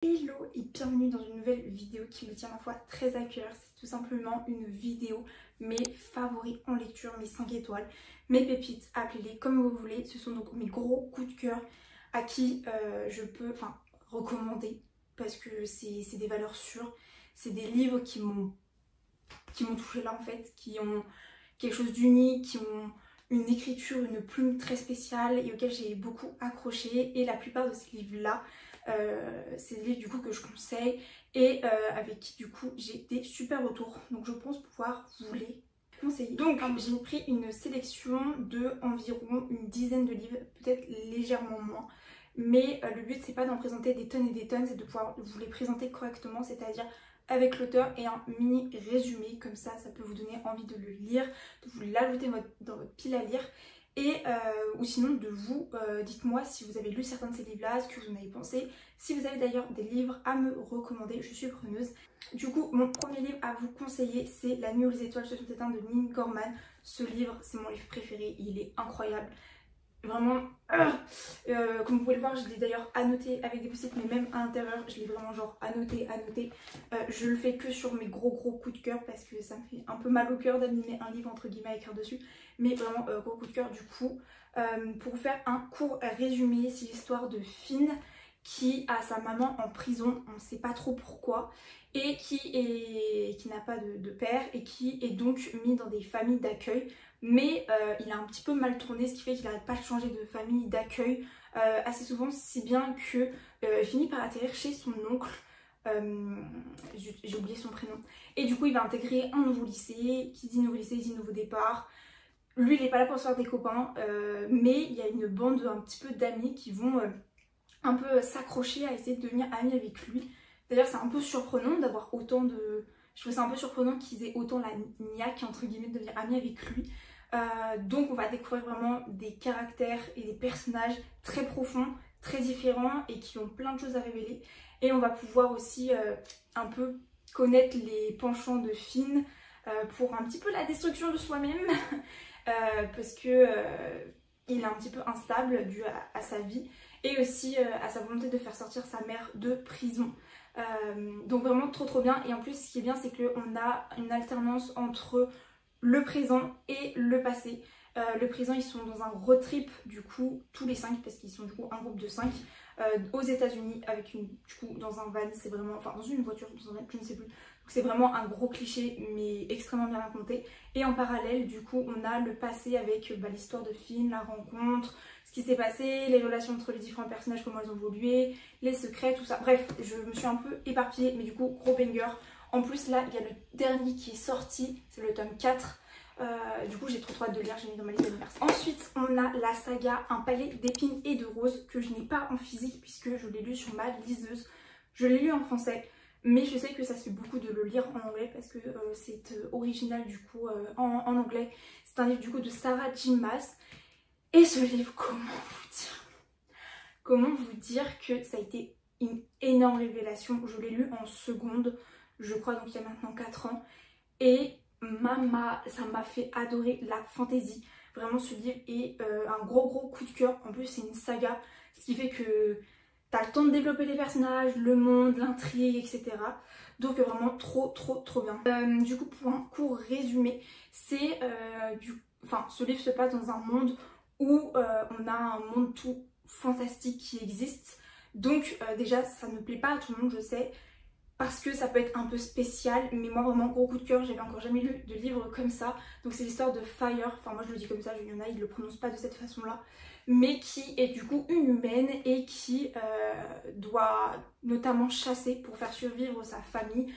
Hello et bienvenue dans une nouvelle vidéo qui me tient à la fois très à cœur. C'est tout simplement une vidéo mes favoris en lecture, mes 5 étoiles, mes pépites, appelez-les comme vous voulez. Ce sont donc mes gros coups de cœur à qui je peux recommander parce que c'est des valeurs sûres. C'est des livres qui m'ont touché là en fait, qui ont quelque chose d'unique, qui ont une écriture, une plume très spéciale et auquel j'ai beaucoup accroché. Et la plupart de ces livres-là, c'est des livres du coup que je conseille et avec qui du coup j'ai des super retours. Donc je pense pouvoir vous les conseiller. Donc j'ai pris une sélection de environ une dizaine de livres, peut-être légèrement moins. Mais le but c'est pas d'en présenter des tonnes et des tonnes, c'est de pouvoir vous les présenter correctement, c'est-à-dire avec l'auteur et un mini résumé, comme ça peut vous donner envie de le lire, de vous l'ajouter dans votre pile à lire. Et ou sinon de vous, dites-moi si vous avez lu certains de ces livres-là, ce que vous en avez pensé. Si vous avez d'ailleurs des livres à me recommander, je suis preneuse. Du coup, mon premier livre à vous conseiller, c'est La nuit aux étoiles se sont éteintes de Neil Gaiman. Ce livre, c'est mon livre préféré, il est incroyable. Vraiment, comme vous pouvez le voir, je l'ai d'ailleurs annoté avec des post-it, mais même à l'intérieur, je l'ai vraiment genre annoté. Je le fais que sur mes gros coups de cœur parce que ça me fait un peu mal au cœur d'animer un livre entre guillemets à écrire dessus. Mais vraiment, gros coup de cœur du coup. Pour faire un court résumé, c'est l'histoire de Finn qui a sa maman en prison, on ne sait pas trop pourquoi, et qui n'a pas de père et qui est donc mis dans des familles d'accueil. Mais il a un petit peu mal tourné, ce qui fait qu'il n'arrête pas de changer de famille d'accueil assez souvent, si bien que finit par atterrir chez son oncle. J'ai oublié son prénom. Et du coup il va intégrer un nouveau lycée. Qui dit nouveau lycée dit nouveau départ. Lui il n'est pas là pour se faire des copains, mais il y a une bande un petit peu d'amis qui vont un peu s'accrocher à essayer de devenir amis avec lui. D'ailleurs c'est un peu surprenant d'avoir autant de... Je trouve ça un peu surprenant qu'ils aient autant la niaque entre guillemets de devenir amis avec lui. Donc on va découvrir vraiment des caractères et des personnages très profonds, très différents et qui ont plein de choses à révéler. Et on va pouvoir aussi un peu connaître les penchants de Finn pour un petit peu la destruction de soi-même parce que il est un petit peu instable dû à sa vie et aussi à sa volonté de faire sortir sa mère de prison. Donc vraiment trop bien. Et en plus ce qui est bien c'est qu'on a une alternance entre le présent et le passé. Le présent ils sont dans un road trip du coup tous les 5 parce qu'ils sont du coup un groupe de 5 aux États-Unis avec du coup dans un van, c'est vraiment, enfin dans une voiture, dans un van, je ne sais plus. Donc c'est vraiment un gros cliché mais extrêmement bien raconté. Et en parallèle du coup on a le passé avec l'histoire de Finn, la rencontre, ce qui s'est passé, les relations entre les différents personnages, comment elles ont évolué, les secrets, tout ça. Bref, je me suis un peu éparpillée mais du coup gros banger. En plus là il y a le dernier qui est sorti, c'est le tome 4. Du coup j'ai trop hâte de lire, j'ai mis dans ma liste d'anniversaire. Ensuite on a la saga Un palais d'épines et de roses que je n'ai pas en physique puisque je l'ai lu sur ma liseuse. Je l'ai lu en français mais je sais que ça se fait beaucoup de le lire en anglais parce que c'est original du coup en anglais. C'est un livre du coup de Sarah J. Maas. Et ce livre, comment vous dire que ça a été une énorme révélation. Je l'ai lu en seconde, je crois, donc il y a maintenant 4 ans. Et ça m'a fait adorer la fantaisie. Vraiment ce livre est un gros coup de cœur. En plus c'est une saga, ce qui fait que t'as le temps de développer les personnages, le monde, l'intrigue, etc. Donc vraiment trop bien. Du coup pour un court résumé, c'est ce livre se passe dans un monde où on a un monde tout fantastique qui existe. Donc déjà ça ne plaît pas à tout le monde, je sais, parce que ça peut être un peu spécial, mais moi vraiment gros coup de cœur, j'avais encore jamais lu de livre comme ça. Donc c'est l'histoire de Fire, enfin moi je le dis comme ça, il y en a, ils le prononcent pas de cette façon là, mais qui est du coup une humaine et qui doit notamment chasser pour faire survivre sa famille,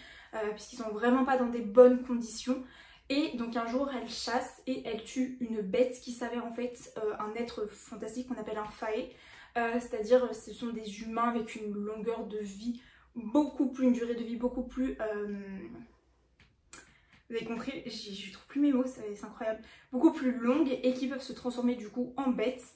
puisqu'ils sont vraiment pas dans des bonnes conditions. Et donc un jour elle chasse et elle tue une bête qui s'avère en fait un être fantastique qu'on appelle un fae, c'est-à-dire ce sont des humains avec une longueur de vie une durée de vie beaucoup plus vous avez compris, je trouve plus mes mots, c'est incroyable, beaucoup plus longue et qui peuvent se transformer du coup en bêtes.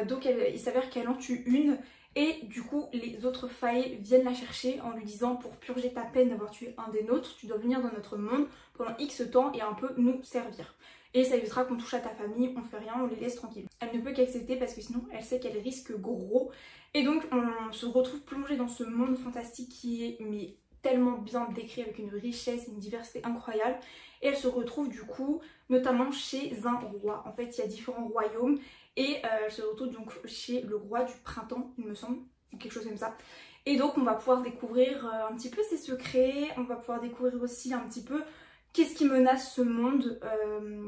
Donc il s'avère qu'elle en tue une et du coup les autres failles viennent la chercher en lui disant pour purger ta peine d'avoir tué un des nôtres, tu dois venir dans notre monde pendant X temps et un peu nous servir. et ça évitera qu'on touche à ta famille, on fait rien, on les laisse tranquilles. Elle ne peut qu'accepter parce que sinon elle sait qu'elle risque gros. Et donc on se retrouve plongé dans ce monde fantastique qui est mais tellement bien décrit avec une richesse et une diversité incroyable. Et elle se retrouve du coup notamment chez un roi. En fait il y a différents royaumes et elle se retrouve donc chez le roi du printemps il me semble, ou quelque chose comme ça. Et donc on va pouvoir découvrir un petit peu ses secrets, on va pouvoir découvrir aussi un petit peu qu'est-ce qui menace ce monde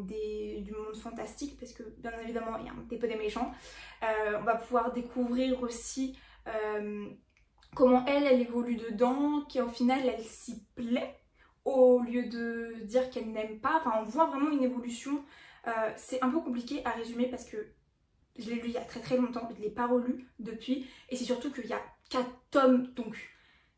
du monde fantastique, parce que bien évidemment il y a un petit peu des méchants. On va pouvoir découvrir aussi comment elle évolue dedans, qu'au final elle s'y plaît au lieu de dire qu'elle n'aime pas. Enfin on voit vraiment une évolution. C'est un peu compliqué à résumer parce que je l'ai lu il y a très longtemps, je ne l'ai pas relu depuis, et c'est surtout qu'il y a 4 tomes, donc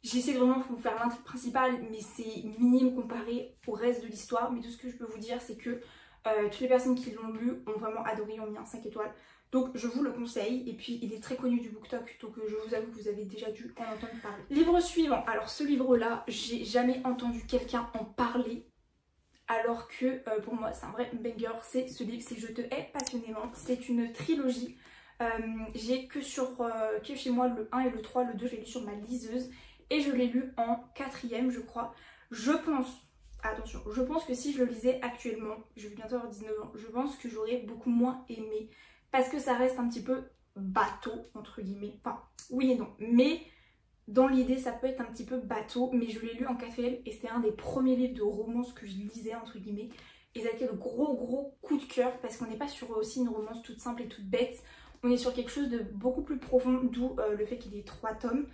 j'essaie de vraiment vous faire l'intrigue principale, mais c'est minime comparé au reste de l'histoire. Mais tout ce que je peux vous dire, c'est que toutes les personnes qui l'ont lu ont vraiment adoré, ont mis un 5 étoiles. Donc je vous le conseille, et puis il est très connu du BookTok, donc je vous avoue que vous avez déjà dû en entendre parler. Livre suivant, alors ce livre-là, j'ai jamais entendu quelqu'un en parler. Alors que pour moi c'est un vrai banger, c'est ce livre, c'est Je te hais passionnément. C'est une trilogie, j'ai que chez moi le 1 et le 3, le 2 je l'ai lu sur ma liseuse et je l'ai lu en 4e je crois. Je pense, attention, je pense que si je le lisais actuellement, je vais bientôt avoir 19 ans, je pense que j'aurais beaucoup moins aimé parce que ça reste un petit peu bateau entre guillemets, enfin oui et non, mais dans l'idée ça peut être un petit peu bateau, mais je l'ai lu en 4e et c'était un des premiers livres de romance que je lisais entre guillemets, et ça a été le gros coup de cœur parce qu'on n'est pas sur aussi une romance toute simple et toute bête, on est sur quelque chose de beaucoup plus profond, d'où le fait qu'il y ait 3 tomes.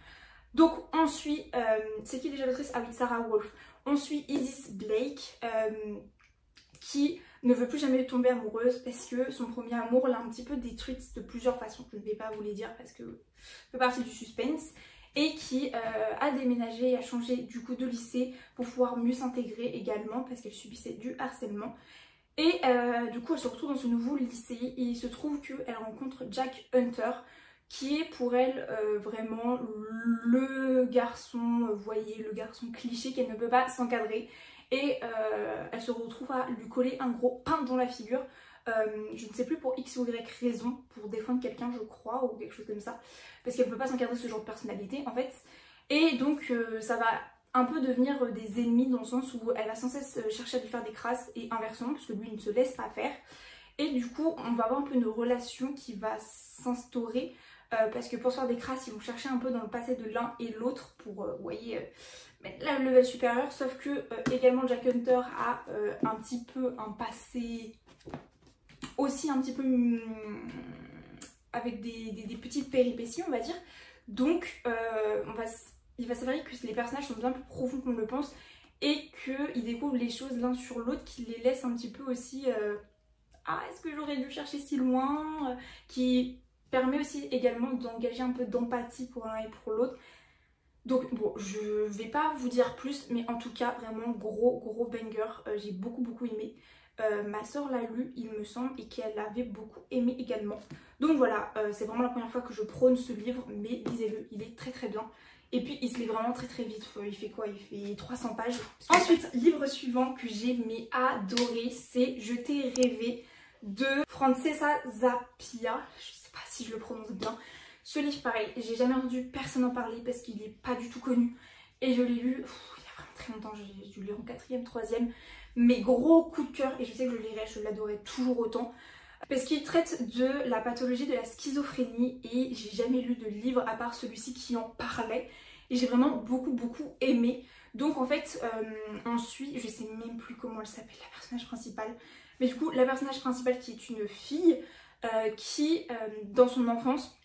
Donc on suit, c'est qui déjà l'autrice? Ah oui, Sarah Wolf. On suit Isis Blake qui ne veut plus jamais tomber amoureuse parce que son premier amour l'a un petit peu détruite de plusieurs façons, je ne vais pas vous les dire parce que ça fait partie du suspense. Et qui a déménagé et a changé du coup de lycée pour pouvoir mieux s'intégrer également parce qu'elle subissait du harcèlement. Et du coup elle se retrouve dans ce nouveau lycée et il se trouve qu'elle rencontre Jack Hunter qui est pour elle vraiment le garçon, vous voyez, le garçon cliché qu'elle ne peut pas s'encadrer. Et elle se retrouve à lui coller un gros pain dans la figure. Je ne sais plus pour X ou Y raison, pour défendre quelqu'un je crois ou quelque chose comme ça, parce qu'elle ne peut pas s'encadrer ce genre de personnalité en fait. Et donc ça va un peu devenir des ennemis dans le sens où elle va sans cesse chercher à lui faire des crasses et inversement parce que lui il ne se laisse pas faire. Et du coup on va avoir un peu une relation qui va s'instaurer parce que pour se faire des crasses ils vont chercher un peu dans le passé de l'un et l'autre pour, vous voyez, mettre la level supérieur, sauf que également Jack Hunter a un petit peu un passé aussi un petit peu avec des petites péripéties on va dire. Donc il va s'avérer que les personnages sont bien plus profonds qu'on le pense et qu'ils découvrent les choses l'un sur l'autre, qui les laissent un petit peu aussi ah est-ce que j'aurais dû chercher si loin, qui permet aussi également d'engager un peu d'empathie pour l'un et pour l'autre. Donc bon, je vais pas vous dire plus, mais en tout cas vraiment gros banger, j'ai beaucoup aimé. Ma soeur l'a lu il me semble et qu'elle avait beaucoup aimé également. Donc voilà, c'est vraiment la première fois que je prône ce livre, mais lisez-le, il est très bien. Et puis il se lit vraiment très vite, il fait quoi? Il fait 300 pages. Ensuite, livre suivant que j'ai adoré, c'est Je t'ai rêvé de Francesca Zappia, je sais pas si je le prononce bien. Ce livre pareil, j'ai jamais entendu personne en parler parce qu'il est pas du tout connu. Et je l'ai lu il y a vraiment très longtemps, j'ai dû le lire en 4e, 3e. Mais gros coup de cœur, et je sais que je le lirai, je l'adorais toujours autant. Parce qu'il traite de la pathologie de la schizophrénie et j'ai jamais lu de livre à part celui-ci qui en parlait. Et j'ai vraiment beaucoup aimé. Donc en fait, on suit, je sais même plus comment elle s'appelle, la personnage principale. Mais du coup, la personnage principale qui est une fille qui, dans son enfance,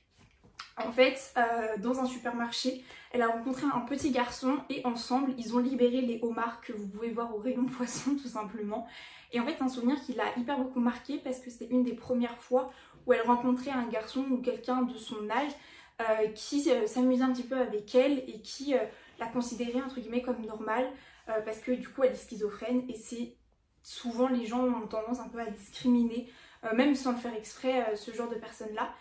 en fait, dans un supermarché, elle a rencontré un petit garçon et ensemble, ils ont libéré les homards que vous pouvez voir au rayon poisson tout simplement. Et en fait, un souvenir qui l'a hyper beaucoup marqué parce que c'était une des premières fois où elle rencontrait un garçon ou quelqu'un de son âge qui s'amusait un petit peu avec elle et qui la considérait entre guillemets comme normale parce que du coup elle est schizophrène et c'est souvent les gens ont tendance un peu à discriminer même sans le faire exprès ce genre de personnes là.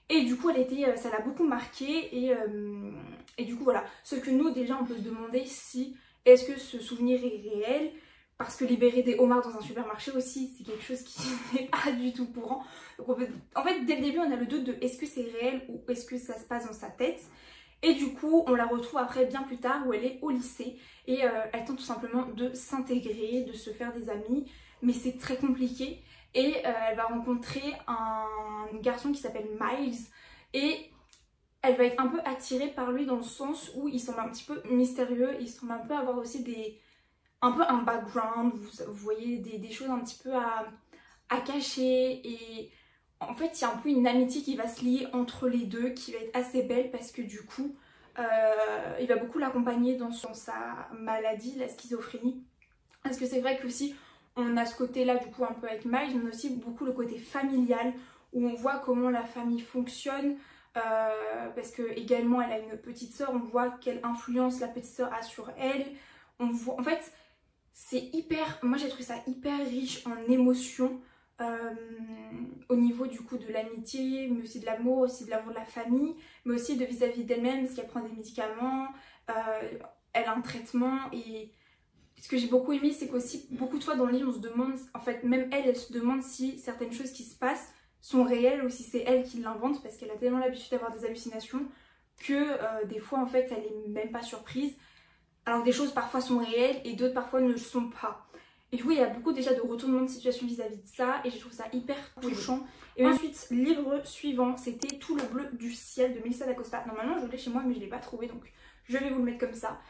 Et du coup ça l'a beaucoup marqué et du coup voilà. Sauf que nous déjà on peut se demander si est-ce que ce souvenir est réel parce que libérer des homards dans un supermarché aussi, c'est quelque chose qui n'est pas du tout courant. Donc en fait, dès le début, on a le doute de est-ce que c'est réel ou est-ce que ça se passe dans sa tête. Et du coup, on la retrouve après bien plus tard où elle est au lycée et elle tente tout simplement de s'intégrer, de se faire des amis, mais c'est très compliqué. Et elle va rencontrer un garçon qui s'appelle Miles et elle va être un peu attirée par lui dans le sens où il semble un petit peu mystérieux, il semble un peu avoir aussi un peu un background, vous voyez des choses un petit peu à cacher et en fait il y a un peu une amitié qui va se lier entre les deux qui va être assez belle parce que du coup il va beaucoup l'accompagner dans sa maladie, la schizophrénie. Parce que c'est vrai qu'aussi on a ce côté là du coup un peu avec Miles, mais aussi beaucoup le côté familial où on voit comment la famille fonctionne. Parce que également elle a une petite sœur, on voit quelle influence la petite sœur a sur elle. On voit, en fait c'est hyper, moi j'ai trouvé ça hyper riche en émotions au niveau du coup de l'amitié, mais aussi de l'amour de la famille, mais aussi de vis-à-vis d'elle-même parce qu'elle prend des médicaments, elle a un traitement et ce que j'ai beaucoup aimé c'est qu'aussi beaucoup de fois dans le livre on se demande, en fait même elle se demande si certaines choses qui se passent sont réelles ou si c'est elle qui l'invente parce qu'elle a tellement l'habitude d'avoir des hallucinations que des fois en fait elle est même pas surprise. Alors des choses parfois sont réelles et d'autres parfois ne le sont pas. Et du coup il y a beaucoup déjà de retournements de situation vis-à-vis de ça et je trouve ça hyper touchant. Et ensuite, livre suivant, c'était Tout le bleu du ciel de Melissa d'Acosta. Normalement je l'ai chez moi mais je ne l'ai pas trouvé donc je vais vous le mettre comme ça.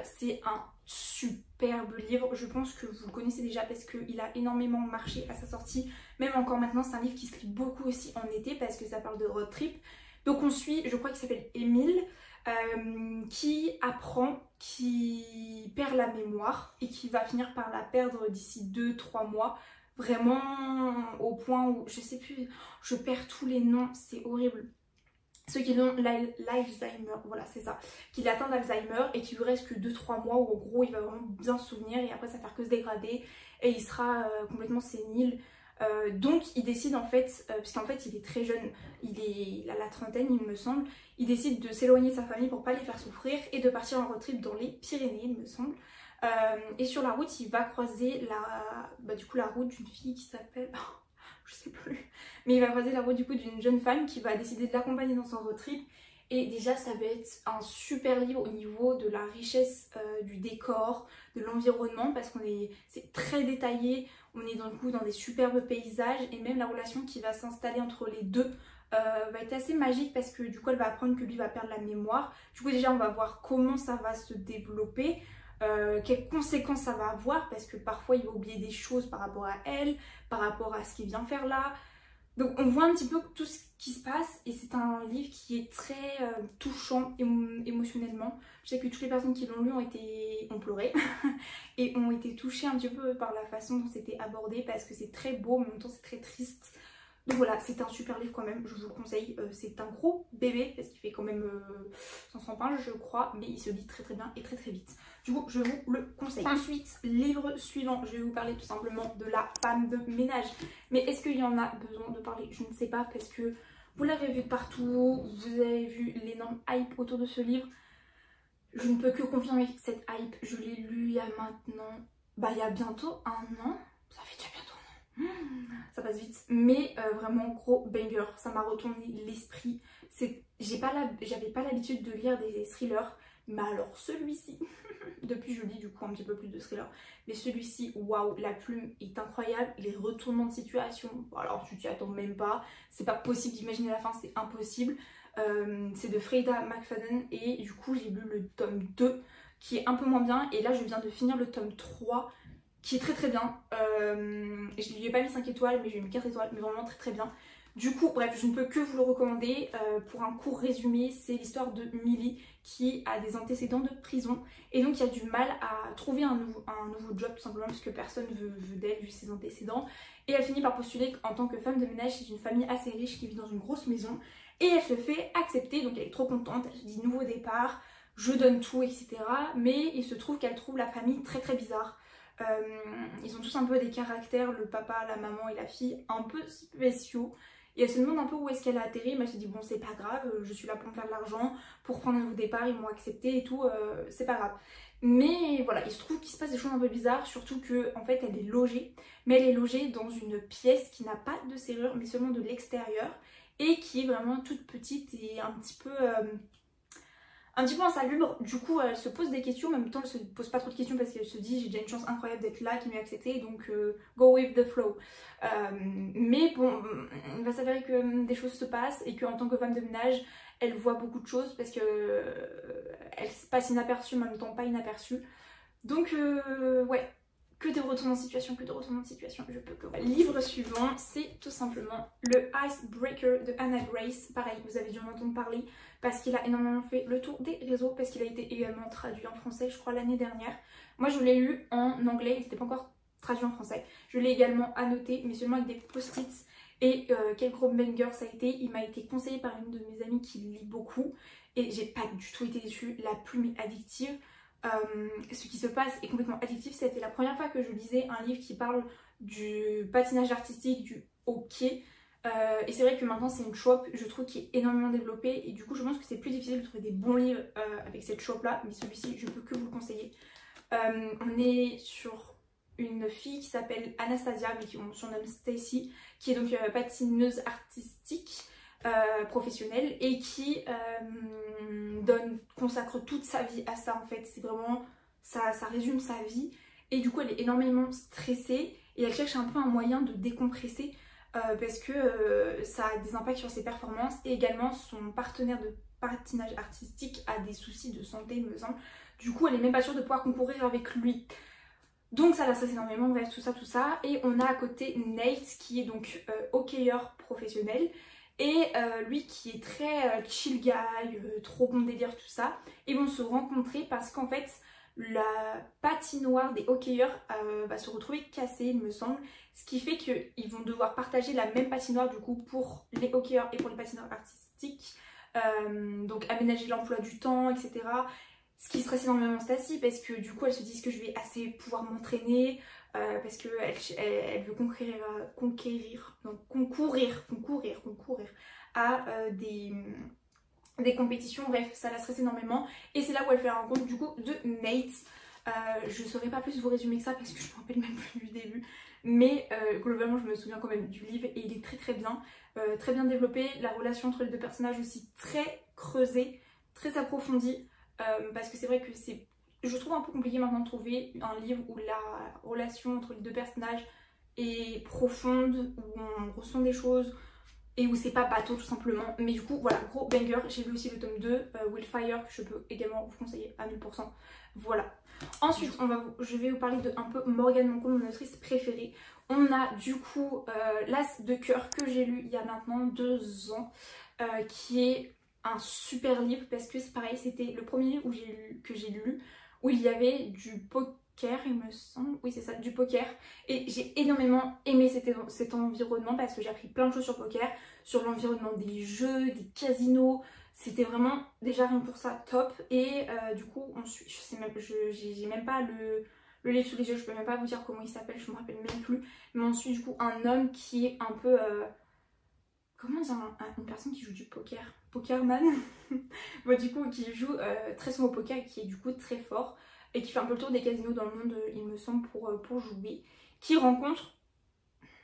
C'est un superbe livre, je pense que vous le connaissez déjà parce qu'il a énormément marché à sa sortie. Même encore maintenant c'est un livre qui se lit beaucoup aussi en été parce que ça parle de road trip. Donc on suit, je crois qu'il s'appelle Émile. Qui apprend, qui perd la mémoire et qui va finir par la perdre d'ici 2-3 mois. Vraiment au point où, je sais plus, je perds tous les noms, c'est horrible. Ceux qui ont l'Alzheimer, voilà c'est ça, qu'il atteint d'Alzheimer et qu'il lui reste que 2-3 mois où en gros il va vraiment bien se souvenir et après ça va faire que se dégrader et il sera complètement sénile. Donc il décide en fait, puisqu'en fait il est très jeune, il a la trentaine il me semble, il décide de s'éloigner de sa famille pour pas les faire souffrir et de partir en road trip dans les Pyrénées il me semble. Et sur la route il va croiser la route d'une fille qui s'appelle... je sais plus, mais il va croiser la route du coup d'une jeune femme qui va décider de l'accompagner dans son road trip. Et déjà ça va être un super livre au niveau de la richesse du décor, de l'environnement parce c'est très détaillé, on est dans des superbes paysages et même la relation qui va s'installer entre les deux va être assez magique parce que du coup elle va apprendre que lui va perdre la mémoire. Du coup déjà on va voir comment ça va se développer, quelles conséquences ça va avoir parce que parfois il va oublier des choses par rapport à elle, par rapport à ce qu'il vient faire là. Donc on voit un petit peu tout ce qui se passe et c'est un livre qui est très touchant émotionnellement. Je sais que toutes les personnes qui l'ont lu ont pleuré et ont été touchées un petit peu par la façon dont c'était abordé parce que c'est très beau mais en même temps c'est très triste. Donc voilà, c'est un super livre quand même, je vous le conseille. C'est un gros bébé parce qu'il fait quand même 500 pages je crois, mais il se lit très très bien et très très vite. Du coup, je vous le conseille. Ensuite, livre suivant, je vais vous parler tout simplement de La femme de ménage. Mais est-ce qu'il y en a besoin de parler? Je ne sais pas parce que vous l'avez vu de partout, vous avez vu l'énorme hype autour de ce livre. Je ne peux que confirmer cette hype, je l'ai lu il y a maintenant, il y a bientôt 1 an. Ça fait déjà bientôt 1 an. Ça passe vite, mais vraiment gros banger, ça m'a retourné l'esprit. J'avais pas l'habitude de lire des thrillers, mais alors celui-ci, depuis je lis du coup un petit peu plus de thrillers, mais celui-ci, waouh, la plume est incroyable, les retournements de situation, alors tu t'y attends même pas, c'est pas possible d'imaginer la fin, c'est impossible. C'est de Freida McFadden et du coup j'ai lu le tome 2 qui est un peu moins bien et là je viens de finir le tome 3 qui est très très bien. Je lui ai pas mis 5 étoiles mais j'ai mis 4 étoiles, mais vraiment très très bien. Du coup bref, je ne peux que vous le recommander. Pour un court résumé, c'est l'histoire de Millie qui a des antécédents de prison et donc il y a du mal à trouver un nouveau job tout simplement parce que personne veut d'elle vu ses antécédents, et elle finit par postuler en tant que femme de ménage chez une famille assez riche qui vit dans une grosse maison et elle se fait accepter, donc elle est trop contente, elle se dit nouveau départ, je donne tout etc. Mais il se trouve qu'elle trouve la famille très très bizarre. Ils ont tous un peu des caractères, le papa, la maman et la fille, un peu spéciaux. et elle se demande un peu où est-ce qu'elle a atterri, mais elle se dit bon c'est pas grave, je suis là pour me faire de l'argent, pour prendre un nouveau départ, ils m'ont accepté et tout, c'est pas grave. Mais voilà, il se trouve qu'il se passe des choses un peu bizarres, surtout que en fait elle est logée, mais elle est logée dans une pièce qui n'a pas de serrure mais seulement de l'extérieur et qui est vraiment toute petite et un petit peu insalubre. Du coup elle se pose des questions, mais en même temps elle se pose pas trop de questions parce qu'elle se dit j'ai déjà une chance incroyable d'être là, qui m'est accepté, donc go with the flow. Mais bon, il va s'avérer que des choses se passent et qu'en tant que femme de ménage elle voit beaucoup de choses parce que elle se passe inaperçue mais en même temps pas inaperçue. Donc ouais, que des retournements de situation, que de retournements de situation, je peux que... Livre suivant, c'est tout simplement le Icebreaker de Hannah Grace. Pareil, vous avez dû en entendre parler parce qu'il a énormément fait le tour des réseaux, parce qu'il a été également traduit en français, je crois, l'année dernière. Moi, je l'ai lu en anglais, il n'était pas encore traduit en français. Je l'ai également annoté, mais seulement avec des post-its. Et quel gros banger ça a été. Il m'a été conseillé par une de mes amies qui lit beaucoup. Et j'ai pas du tout été déçue. La plume est addictive. Ce qui se passe est complètement addictif. C'était la première fois que je lisais un livre qui parle du patinage artistique, du hockey. Et c'est vrai que maintenant c'est une trope, je trouve, qui est énormément développée. Et du coup je pense que c'est plus difficile de trouver des bons livres avec cette trope là. Mais celui-ci je peux que vous le conseiller. On est sur une fille qui s'appelle Anastasia, mais on surnomme Stacy, qui est donc patineuse artistique professionnelle et qui consacre toute sa vie à ça en fait. C'est vraiment, ça résume sa vie et du coup elle est énormément stressée et elle cherche un peu un moyen de décompresser parce que ça a des impacts sur ses performances et également son partenaire de patinage artistique a des soucis de santé il me semble. Du coup elle est même pas sûre de pouvoir concourir avec lui. Donc ça la stresse énormément, bref tout ça. Et on a à côté Nate qui est donc hockeyeur professionnel. Et lui qui est très chill guy, trop bon délire tout ça. Ils vont se rencontrer parce qu'en fait la patinoire des hockeyeurs va se retrouver cassée il me semble. Ce qui fait qu'ils vont devoir partager la même patinoire du coup pour les hockeyeurs et pour les patineurs artistiques. Donc aménager l'emploi du temps, etc. Ce qui stresse énormément Stacy parce que du coup elle se dit que je vais assez pouvoir m'entraîner parce qu'elle veut concourir à des compétitions, bref ça la stresse énormément et c'est là où elle fait la rencontre du coup de Nate. Je ne saurais pas plus vous résumer que ça parce que je me rappelle même plus du début, mais globalement je me souviens quand même du livre et il est très bien développé. La relation entre les deux personnages aussi très creusée, très approfondie. Parce que c'est vrai que je trouve un peu compliqué maintenant de trouver un livre où la relation entre les deux personnages est profonde, où on ressent des choses et où c'est pas bateau tout simplement. Mais du coup voilà, gros banger. J'ai lu aussi le tome 2, Willfire, que je peux également vous conseiller à 1000%. Voilà. Ensuite je vais vous parler de un peu Morgane Mancourt, mon autrice préférée. On a du coup L'As de cœur que j'ai lu il y a maintenant 2 ans, qui est un super livre parce que c'est pareil, c'était le premier livre que j'ai lu où il y avait du poker il me semble, oui c'est ça, du poker, et j'ai énormément aimé cet environnement parce que j'ai appris plein de choses sur le poker, sur l'environnement des jeux, des casinos, c'était vraiment déjà rien pour ça top. Et du coup ensuite j'ai même pas le livre sous les yeux, je peux même pas vous dire comment il s'appelle, je me rappelle même plus, mais ensuite du coup un homme qui est un peu comment dire, une personne qui joue du poker, pokerman, bon, du coup qui joue très souvent au poker et qui est du coup très fort et qui fait un peu le tour des casinos dans le monde il me semble pour jouer, qui rencontre,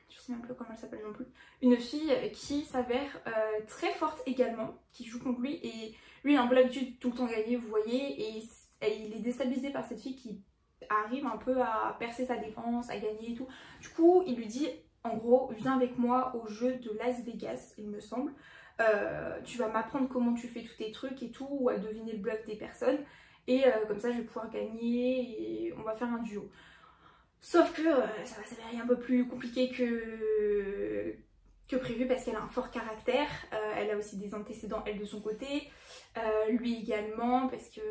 je sais même plus comment elle s'appelle non plus, une fille qui s'avère très forte également, qui joue contre lui et lui il a un peu l'habitude de tout le temps gagner vous voyez, et il est déstabilisé par cette fille qui arrive un peu à percer sa défense, à gagner et tout. Du coup il lui dit en gros, viens avec moi au jeu de Las Vegas, il me semble. Tu vas m'apprendre comment tu fais tous tes trucs et tout, ou à deviner le bluff des personnes. Et comme ça, je vais pouvoir gagner et on va faire un duo. Sauf que ça va s'avérer un peu plus compliqué que prévu parce qu'elle a un fort caractère. Elle a aussi des antécédents, elle, de son côté. Lui également, parce que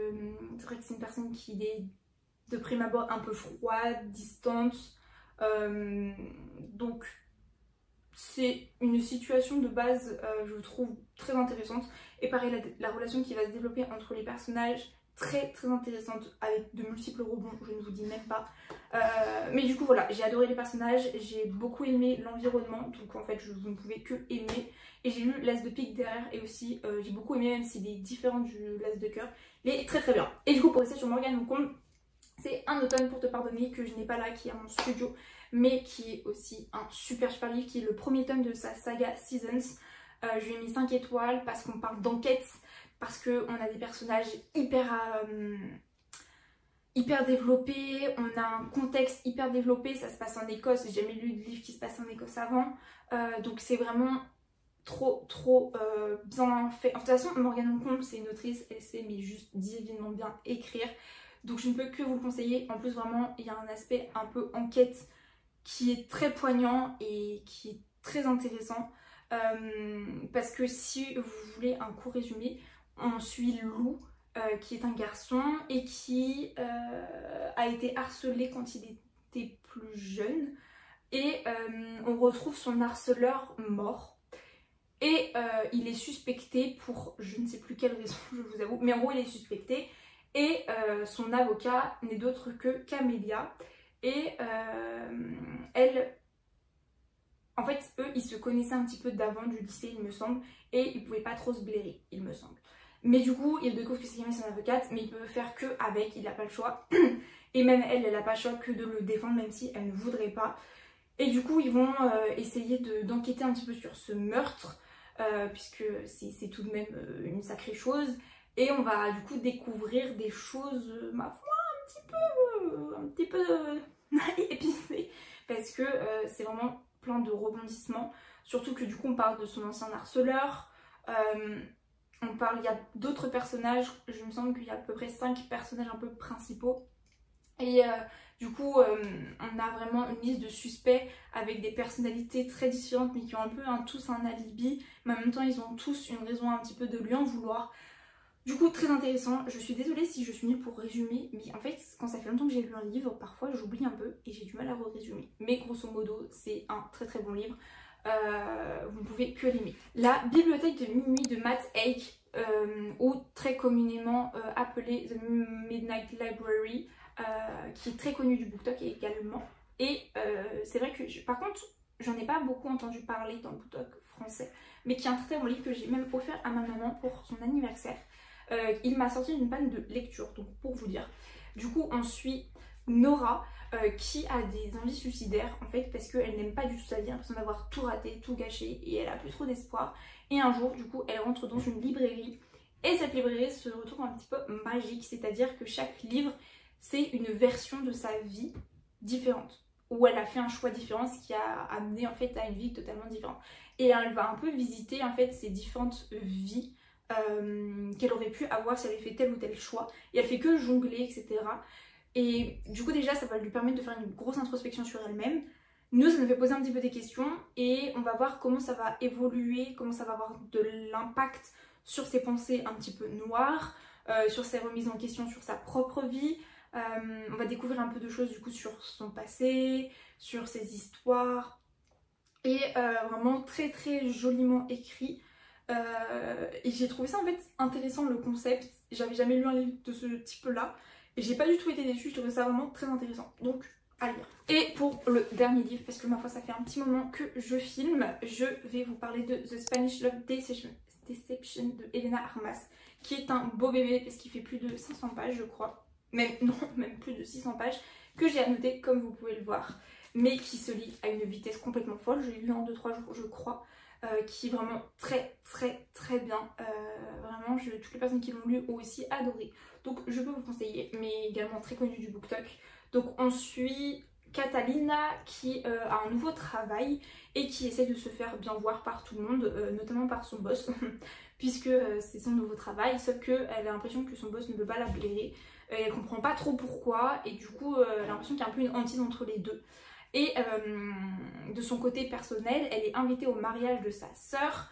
c'est vrai que c'est une personne qui est de prime abord un peu froide, distante. Donc c'est une situation de base je trouve très intéressante et pareil la relation qui va se développer entre les personnages très intéressante avec de multiples rebonds, je ne vous dis même pas. Mais du coup voilà, j'ai adoré les personnages, j'ai beaucoup aimé l'environnement, donc en fait vous ne pouvez que aimer. Et j'ai lu l'As de pique derrière et aussi j'ai beaucoup aimé, même s'il est différent du l'As de cœur, il est très bien. Et du coup pour rester sur Morgane Moncombe, c'est Un automne pour te pardonner que je n'ai pas là, qui est à mon studio, mais qui est aussi un super livre, qui est le premier tome de sa saga Seasons. Je lui ai mis 5 étoiles parce qu'on parle d'enquête, parce qu'on a des personnages hyper développés, on a un contexte hyper développé, ça se passe en Écosse, j'ai jamais lu de livre qui se passe en Écosse avant, donc c'est vraiment trop bien fait. De toute façon, Morgane Moncombe, c'est une autrice, elle sait mais juste divinement bien écrire, donc je ne peux que vous le conseiller. En plus vraiment, il y a un aspect un peu enquête qui est très poignant et qui est très intéressant. Parce que si vous voulez un court résumé, on suit Lou qui est un garçon et qui a été harcelé quand il était plus jeune, et on retrouve son harceleur mort et il est suspecté pour je ne sais plus quelle raison, je vous avoue, mais en gros il est suspecté et son avocat n'est d'autre que Camélia, et elle... En fait, eux, ils se connaissaient un petit peu d'avant du lycée, il me semble, et ils pouvaient pas trop se blairer, il me semble. Mais du coup, il découvre que c'est Camille son avocate, mais il peut faire que avec, il n'a pas le choix. Et même elle n'a pas le choix que de le défendre, même si elle ne voudrait pas. Et du coup, ils vont essayer d'enquêter un petit peu sur ce meurtre, puisque c'est tout de même une sacrée chose. Et on va du coup découvrir des choses, ma foi, un petit peu épicées, parce que c'est vraiment plein de rebondissements, surtout que du coup on parle de son ancien harceleur, il y a d'autres personnages, je me semble qu'il y a à peu près 5 personnages un peu principaux, et du coup on a vraiment une liste de suspects avec des personnalités très différentes mais qui ont un peu tous un alibi, mais en même temps ils ont tous une raison un petit peu de lui en vouloir. Du coup, très intéressant. Je suis désolée si je suis nulle pour résumer, mais en fait, quand ça fait longtemps que j'ai lu un livre, parfois j'oublie un peu et j'ai du mal à résumer. Mais grosso modo, c'est un très bon livre. Vous ne pouvez que l'aimer. La bibliothèque de minuit de Matt Haig, ou très communément appelée The Midnight Library, qui est très connue du BookTok également. Et c'est vrai que, par contre, j'en ai pas beaucoup entendu parler dans le BookTok français, mais qui est un très bon livre que j'ai même offert à ma maman pour son anniversaire. Il m'a sorti d'une panne de lecture, donc pour vous dire. Du coup, on suit Nora qui a des envies suicidaires en fait, parce qu'elle n'aime pas du tout sa vie, l'impression d'avoir tout raté, tout gâché, et elle a plus trop d'espoir. Et un jour, du coup, elle rentre dans une librairie, et cette librairie se retrouve un petit peu magique, c'est-à-dire que chaque livre, c'est une version de sa vie différente, où elle a fait un choix différent, ce qui a amené en fait à une vie totalement différente. Et elle va un peu visiter en fait ces différentes vies qu'elle aurait pu avoir si elle avait fait tel ou tel choix, et elle fait que jongler, etc. Et du coup déjà ça va lui permettre de faire une grosse introspection sur elle-même. Nous ça nous fait poser un petit peu des questions et on va voir comment ça va évoluer, comment ça va avoir de l'impact sur ses pensées un petit peu noires, sur ses remises en question sur sa propre vie. On va découvrir un peu de choses du coup sur son passé, sur ses histoires, et vraiment très joliment écrit. Et j'ai trouvé ça en fait intéressant, le concept. J'avais jamais lu un livre de ce type là et j'ai pas du tout été déçue, je trouvais ça vraiment très intéressant, donc à lire. Et pour le dernier livre, parce que ma foi ça fait un petit moment que je filme, je vais vous parler de The Spanish Love Deception de Elena Armas, qui est un beau bébé parce qu'il fait plus de 500 pages je crois, même plus de 600 pages, que j'ai annoté comme vous pouvez le voir, mais qui se lit à une vitesse complètement folle. Je l'ai lu en 2-3 jours je crois, qui est vraiment très bien. Vraiment, toutes les personnes qui l'ont lu ont aussi adoré. Donc je peux vous conseiller, mais également très connue du BookTok. Donc on suit Catalina qui a un nouveau travail et qui essaie de se faire bien voir par tout le monde, notamment par son boss, puisque c'est son nouveau travail, sauf qu'elle a l'impression que son boss ne peut pas la blairer. Elle comprend pas trop pourquoi, et du coup elle a l'impression qu'il y a un peu une hantise entre les deux. Et de son côté personnel, elle est invitée au mariage de sa sœur,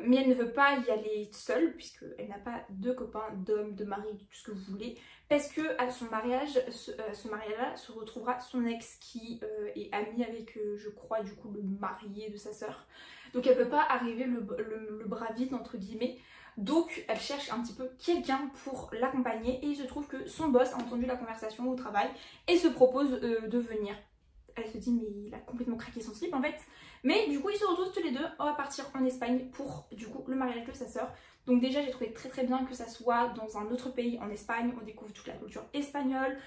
mais elle ne veut pas y aller seule, puisqu'elle n'a pas de copain, d'homme, de mari, tout ce que vous voulez, parce que à son mariage, ce mariage-là se retrouvera son ex qui est ami avec, je crois, du coup, le marié de sa sœur. Donc elle ne peut pas arriver le bras vide, entre guillemets. Donc elle cherche un petit peu quelqu'un pour l'accompagner et il se trouve que son boss a entendu la conversation au travail et se propose de venir. Elle se dit mais il a complètement craqué son slip en fait. Mais du coup ils se retrouvent tous les deux, on va partir en Espagne pour du coup le mariage de sa sœur. Donc déjà j'ai trouvé très bien que ça soit dans un autre pays, en Espagne, on découvre toute la culture espagnole.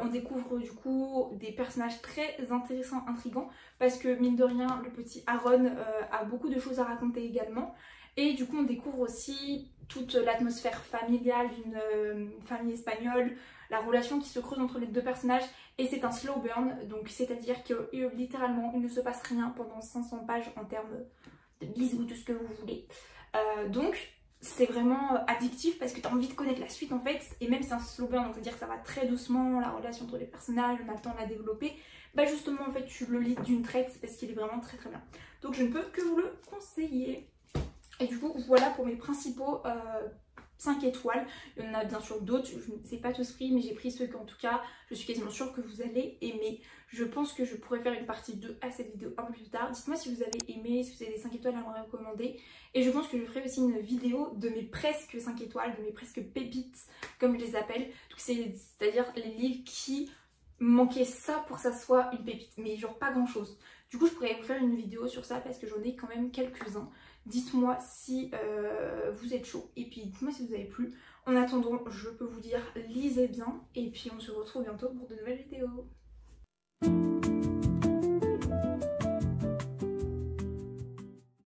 On découvre du coup des personnages très intéressants, intrigants, parce que mine de rien le petit Aaron a beaucoup de choses à raconter également. Et du coup on découvre aussi toute l'atmosphère familiale d'une famille espagnole, la relation qui se creuse entre les deux personnages, et c'est un slow burn, donc c'est-à-dire que littéralement il ne se passe rien pendant 500 pages en termes de bisous, tout ce que vous voulez. Donc c'est vraiment addictif parce que tu as envie de connaître la suite en fait, et même c'est un slow burn, donc c'est-à-dire que ça va très doucement, la relation entre les personnages, on a le temps de la développer, bah justement en fait tu le lis d'une traite parce qu'il est vraiment très bien. Donc je ne peux que vous le conseiller. Et du coup voilà pour mes principaux 5 étoiles. Il y en a bien sûr d'autres, je ne sais pas tous pris, mais j'ai pris ceux qu'en tout cas je suis quasiment sûre que vous allez aimer. Je pense que je pourrais faire une partie 2 à cette vidéo un peu plus tard. Dites-moi si vous avez aimé, si vous avez des 5 étoiles à me recommander. Et je pense que je ferai aussi une vidéo de mes presque 5 étoiles, de mes presque pépites comme je les appelle. C'est-à-dire les livres qui manquaient ça pour que ça soit une pépite, mais genre pas grand chose. Du coup je pourrais vous faire une vidéo sur ça parce que j'en ai quand même quelques-uns. Dites-moi si vous êtes chaud et puis dites-moi si vous avez plu. En attendant, je peux vous dire lisez bien et puis on se retrouve bientôt pour de nouvelles vidéos.